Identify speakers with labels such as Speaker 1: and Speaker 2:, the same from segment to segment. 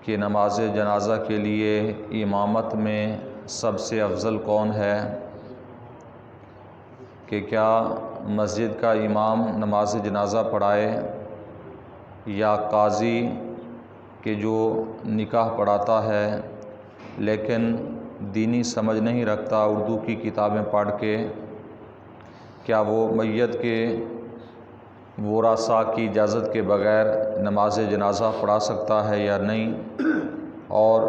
Speaker 1: کہ نماز جنازہ کے لیے امامت میں سب سے افضل کون ہے، کہ کیا مسجد کا امام نماز جنازہ پڑھائے یا قاضی کہ جو نکاح پڑھاتا ہے لیکن دینی سمجھ نہیں رکھتا، اردو کی کتابیں پڑھ کے، کیا وہ میت کے ورثاء کی اجازت کے بغیر نماز جنازہ پڑھا سکتا ہے یا نہیں؟ اور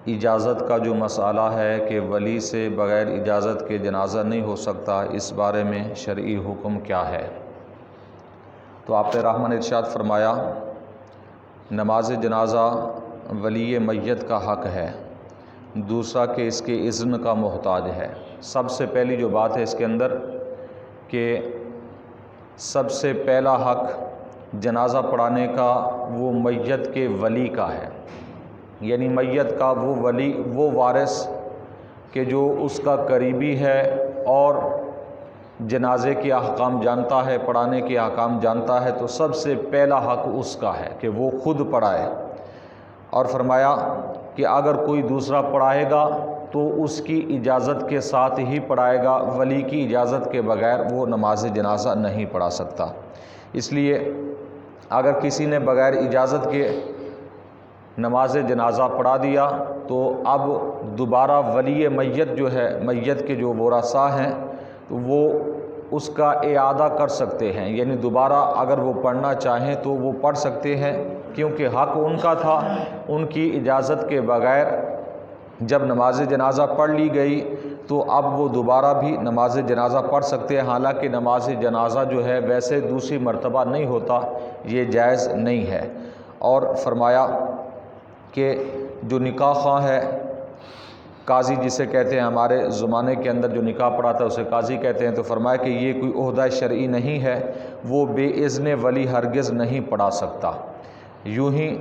Speaker 1: اجازت کا جو مسئلہ ہے کہ ولی سے بغیر اجازت کے جنازہ نہیں ہو سکتا، اس بارے میں شرعی حکم کیا ہے؟ تو آپ رحمٰن نے ارشاد فرمایا، نماز جنازہ ولی میت کا حق ہے، دوسرا کہ اس کے اذن کا محتاج ہے۔ سب سے پہلی جو بات ہے اس کے اندر کہ سب سے پہلا حق جنازہ پڑھانے کا وہ میت کے ولی کا ہے، یعنی میت کا وہ ولی، وہ وارث کہ جو اس کا قریبی ہے اور جنازے کے احکام جانتا ہے، پڑھانے کے احکام جانتا ہے، تو سب سے پہلا حق اس کا ہے کہ وہ خود پڑھائے۔ اور فرمایا کہ اگر کوئی دوسرا پڑھائے گا تو اس کی اجازت کے ساتھ ہی پڑھائے گا، ولی کی اجازت کے بغیر وہ نماز جنازہ نہیں پڑھا سکتا۔ اس لیے اگر کسی نے بغیر اجازت کے نماز جنازہ پڑھا دیا تو اب دوبارہ ولی میت جو ہے، میت کے جو ورثاء ہیں، تو وہ اس کا اعادہ کر سکتے ہیں، یعنی دوبارہ اگر وہ پڑھنا چاہیں تو وہ پڑھ سکتے ہیں، کیونکہ حق ان کا تھا۔ ان کی اجازت کے بغیر جب نماز جنازہ پڑھ لی گئی تو اب وہ دوبارہ بھی نماز جنازہ پڑھ سکتے ہیں، حالانکہ نماز جنازہ جو ہے ویسے دوسری مرتبہ نہیں ہوتا، یہ جائز نہیں ہے۔ اور فرمایا کہ جو نکاح خواہ ہے، قاضی جسے کہتے ہیں، ہمارے زمانے کے اندر جو نکاح پڑھاتا ہے اسے قاضی کہتے ہیں، تو فرمایا کہ یہ کوئی عہدہ شرعی نہیں ہے، وہ بے اذن ولی ہرگز نہیں پڑھا سکتا۔ یوں ہی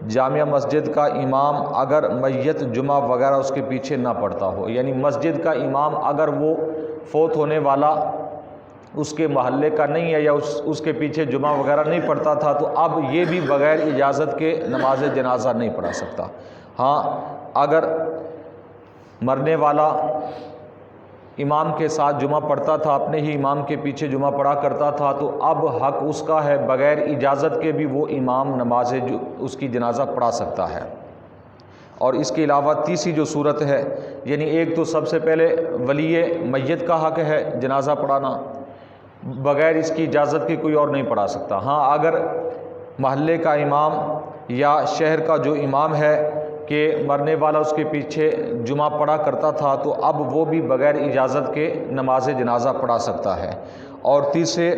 Speaker 1: جامع مسجد کا امام اگر میت جمعہ وغیرہ اس کے پیچھے نہ پڑھتا ہو، یعنی مسجد کا امام اگر وہ فوت ہونے والا اس کے محلے کا نہیں ہے یا اس کے پیچھے جمعہ وغیرہ نہیں پڑھتا تھا، تو اب یہ بھی بغیر اجازت کے نماز جنازہ نہیں پڑھا سکتا۔ ہاں، اگر مرنے والا امام کے ساتھ جمعہ پڑھتا تھا، اپنے ہی امام کے پیچھے جمعہ پڑھا کرتا تھا، تو اب حق اس کا ہے، بغیر اجازت کے بھی وہ امام نماز اس کی جنازہ پڑھا سکتا ہے۔ اور اس کے علاوہ تیسری جو صورت ہے، یعنی ایک تو سب سے پہلے ولی میت کا حق ہے جنازہ پڑھانا، بغیر اس کی اجازت کے کوئی اور نہیں پڑھا سکتا۔ ہاں، اگر محلے کا امام یا شہر کا جو امام ہے کہ مرنے والا اس کے پیچھے جمعہ پڑھا کرتا تھا، تو اب وہ بھی بغیر اجازت کے نماز جنازہ پڑھا سکتا ہے۔ اور تیسرے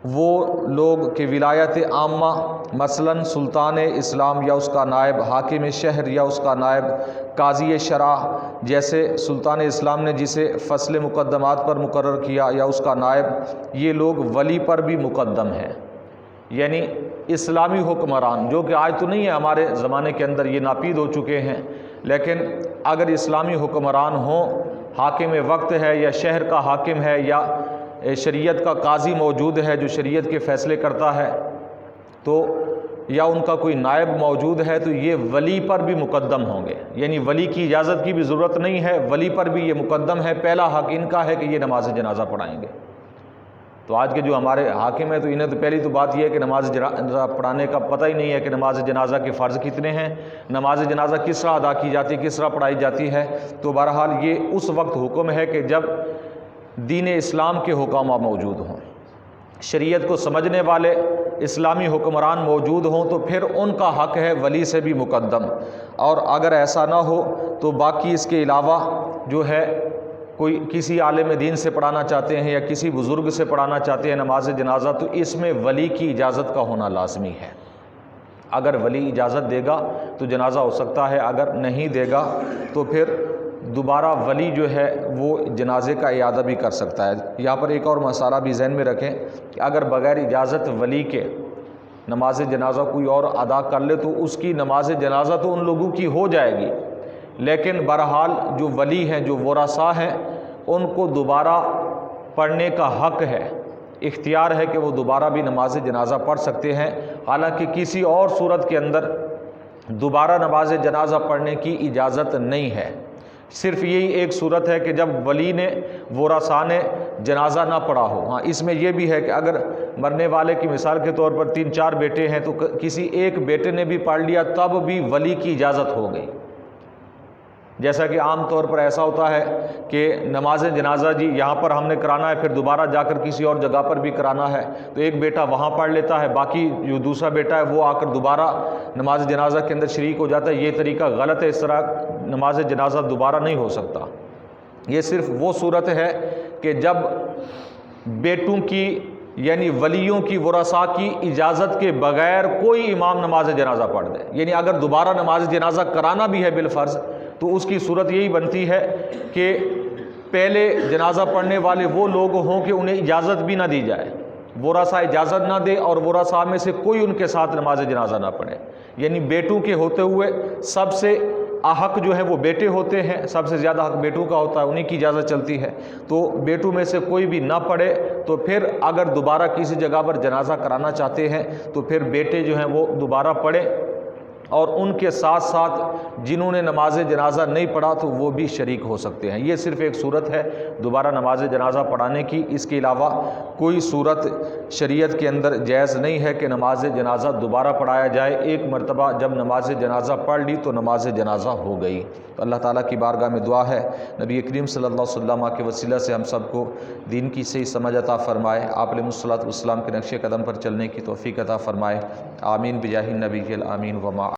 Speaker 1: وہ لوگ کہ ولایت عامہ، مثلاً سلطان اسلام یا اس کا نائب، حاکم شہر یا اس کا نائب، قاضی شرع، جیسے سلطان اسلام نے جسے فصل مقدمات پر مقرر کیا، یا اس کا نائب، یہ لوگ ولی پر بھی مقدم ہیں، یعنی اسلامی حکمران، جو کہ آج تو نہیں ہے، ہمارے زمانے کے اندر یہ ناپید ہو چکے ہیں، لیکن اگر اسلامی حکمران ہوں، حاکم وقت ہے یا شہر کا حاکم ہے یا شریعت کا قاضی موجود ہے جو شریعت کے فیصلے کرتا ہے، تو یا ان کا کوئی نائب موجود ہے، تو یہ ولی پر بھی مقدم ہوں گے، یعنی ولی کی اجازت کی بھی ضرورت نہیں ہے، ولی پر بھی یہ مقدم ہے، پہلا حق ان کا ہے کہ یہ نماز جنازہ پڑھائیں گے۔ تو آج کے جو ہمارے حاکم ہیں، تو انہیں تو پہلی تو بات یہ ہے کہ نماز جنازہ پڑھانے کا پتہ ہی نہیں ہے کہ نماز جنازہ کے فرض کتنے ہیں، نماز جنازہ کس طرح ادا کی جاتی ہے، کس طرح پڑھائی جاتی ہے۔ تو بہرحال یہ اس وقت حکم ہے کہ جب دین اسلام کے حکامہ موجود ہوں، شریعت کو سمجھنے والے اسلامی حکمران موجود ہوں، تو پھر ان کا حق ہے ولی سے بھی مقدم۔ اور اگر ایسا نہ ہو تو باقی اس کے علاوہ جو ہے کوئی کسی عالم دین سے پڑھانا چاہتے ہیں یا کسی بزرگ سے پڑھانا چاہتے ہیں نماز جنازہ، تو اس میں ولی کی اجازت کا ہونا لازمی ہے۔ اگر ولی اجازت دے گا تو جنازہ ہو سکتا ہے، اگر نہیں دے گا تو پھر دوبارہ ولی جو ہے وہ جنازے کا اعادہ بھی کر سکتا ہے۔ یہاں پر ایک اور مسئلہ بھی ذہن میں رکھیں کہ اگر بغیر اجازت ولی کے نماز جنازہ کوئی اور ادا کر لے تو اس کی نماز جنازہ تو ان لوگوں کی ہو جائے گی، لیکن بہرحال جو ولی ہیں، جو ورثاء ہیں، ان کو دوبارہ پڑھنے کا حق ہے، اختیار ہے کہ وہ دوبارہ بھی نماز جنازہ پڑھ سکتے ہیں۔ حالانکہ کسی اور صورت کے اندر دوبارہ نماز جنازہ پڑھنے کی اجازت نہیں ہے۔ صرف یہی ایک صورت ہے کہ جب ولی نے ورثاء نے جنازہ نہ پڑھا ہو۔ ہاں اس میں یہ بھی ہے کہ اگر مرنے والے کی مثال کے طور پر 3-4 بیٹے ہیں تو کسی ایک بیٹے نے بھی پڑھ لیا تب بھی ولی کی اجازت ہو گئی۔ جیسا کہ عام طور پر ایسا ہوتا ہے کہ نماز جنازہ جی یہاں پر ہم نے کرانا ہے، پھر دوبارہ جا کر کسی اور جگہ پر بھی کرانا ہے، تو ایک بیٹا وہاں پڑھ لیتا ہے، باقی جو دوسرا بیٹا ہے وہ آ کر دوبارہ نماز جنازہ کے اندر شریک ہو جاتا ہے۔ یہ طریقہ غلط ہے، اس طرح نماز جنازہ دوبارہ نہیں ہو سکتا۔ یہ صرف وہ صورت ہے کہ جب بیٹوں کی یعنی ولیوں کی ورثاء کی اجازت کے بغیر کوئی امام نماز جنازہ پڑھ دے، یعنی اگر دوبارہ نماز جنازہ کرانا بھی ہے بالفرض تو اس کی صورت یہی بنتی ہے کہ پہلے جنازہ پڑھنے والے وہ لوگ ہوں کہ انہیں اجازت بھی نہ دی جائے، ورثاء اجازت نہ دے اور ورثاء میں سے کوئی ان کے ساتھ نماز جنازہ نہ پڑھے، یعنی بیٹوں کے ہوتے ہوئے سب سے احق جو ہے وہ بیٹے ہوتے ہیں، سب سے زیادہ حق بیٹوں کا ہوتا ہے، انہی کی اجازت چلتی ہے، تو بیٹوں میں سے کوئی بھی نہ پڑھے تو پھر اگر دوبارہ کسی جگہ پر جنازہ کرانا چاہتے ہیں تو پھر بیٹے جو ہیں وہ دوبارہ پڑھیں، اور ان کے ساتھ ساتھ جنہوں نے نماز جنازہ نہیں پڑھا تو وہ بھی شریک ہو سکتے ہیں۔ یہ صرف ایک صورت ہے دوبارہ نماز جنازہ پڑھانے کی، اس کے علاوہ کوئی صورت شریعت کے اندر جائز نہیں ہے کہ نماز جنازہ دوبارہ پڑھایا جائے۔ ایک مرتبہ جب نماز جنازہ پڑھ لی تو نماز جنازہ ہو گئی۔ تو اللہ تعالیٰ کی بارگاہ میں دعا ہے نبی کریم صلی اللہ علیہ وسلم کے وسیلہ سے ہم سب کو دین کی صحیح سمجھ عطا فرمائے، آپ علیہ الصلوۃ والسلام کے نقش قدم پر چلنے کی توفیق عطا فرمائے، آمین بجاہ النبی الامین وما